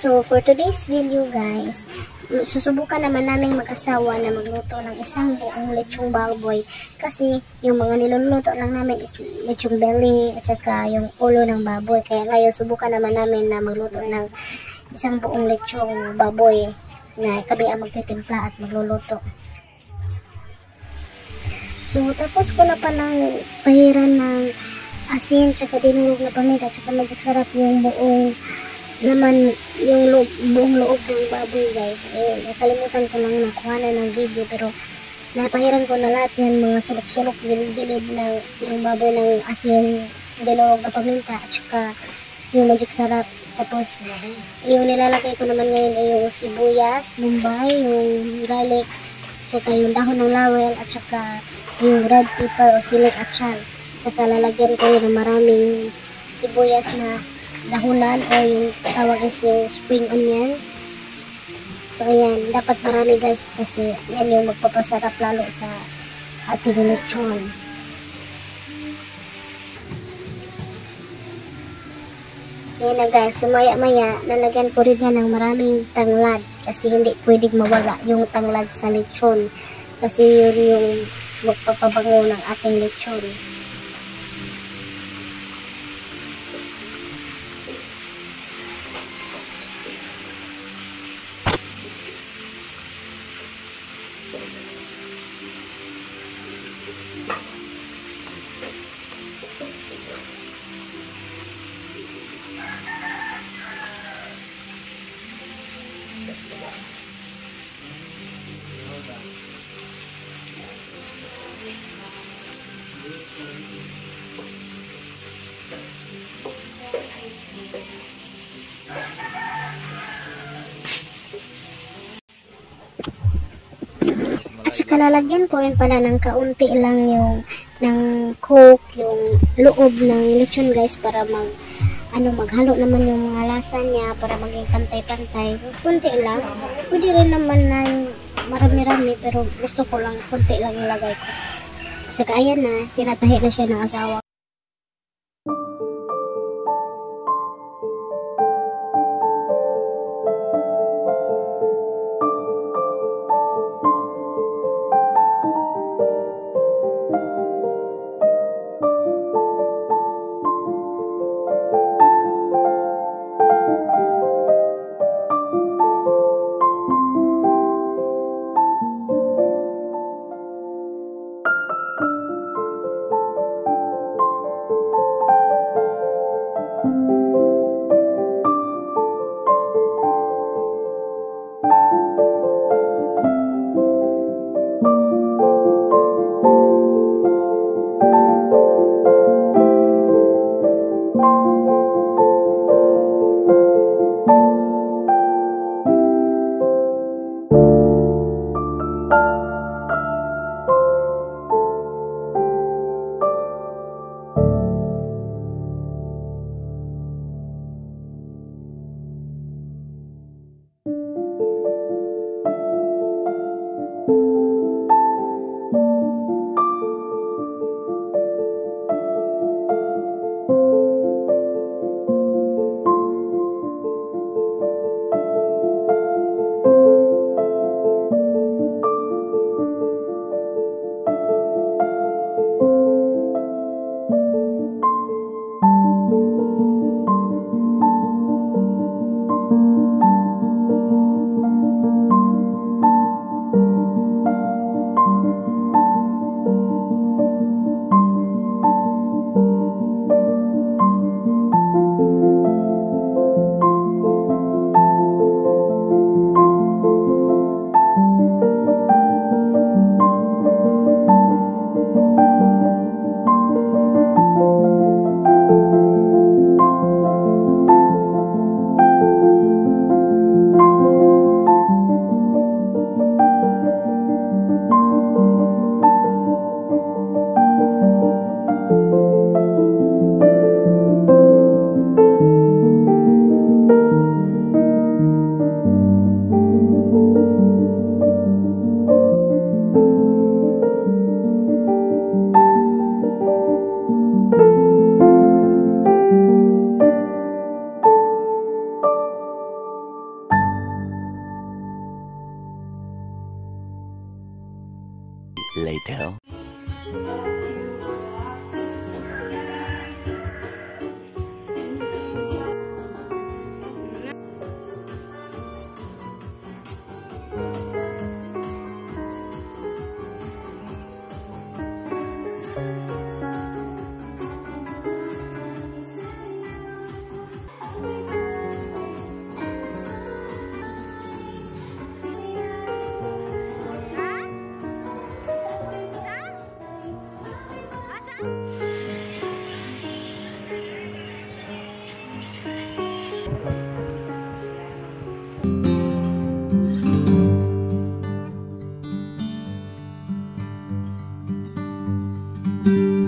So, for today's video guys, susubukan naman namin mag-asawa na magluto ng isang buong lechong baboy. Kasi yung mga niluluto lang namin is lechong belly at saka yung ulo ng baboy. Kaya ngayon, subukan naman namin na magluto ng isang buong lechong baboy na kami ang magtitimpla at magluluto. So, tapos ko na palang pahiran ng asin, tsaka dinurog na paminta, tsaka magic sarap yung buong naman yung buong loob ng baboy guys. Nakalimutan ko lang nakuha na ng video, pero napahiran ko na lahat yan, mga sulok-sulok gilid-gilid ng yung baboy ng asin, dinurog na paminta at saka yung magic sarap. Tapos yung nilalagay ko naman ngayon ay yung sibuyas, bombay, yung garlic, tsaka yung dahon ng laurel at saka yung red pepper o silik at syan. Tsaka lalagyan ko yun ng maraming sibuyas na dahunan o yung tawag is yung spring onions. So ayan, dapat marami guys kasi yan yung magpapasarap lalo sa ating lechon. Ayan na guys, sumaya-maya lalagyan ko rin yan ng maraming tanglad kasi hindi pwedeng mawala yung tanglad sa lechon kasi yun yung magpapabango ng ating lechon. At saka lalagyan ko rin pala ng kaunti lang yung ng coke, yung loob ng lechon guys para maghalo naman yung mga lasa niya para maging pantay-pantay. Kunti lang. Pwede rin naman na marami-rami pero gusto ko lang kunti lang ilagay ko. At saka ayan na, tinatahi na siya ng asawa. later. Thank you.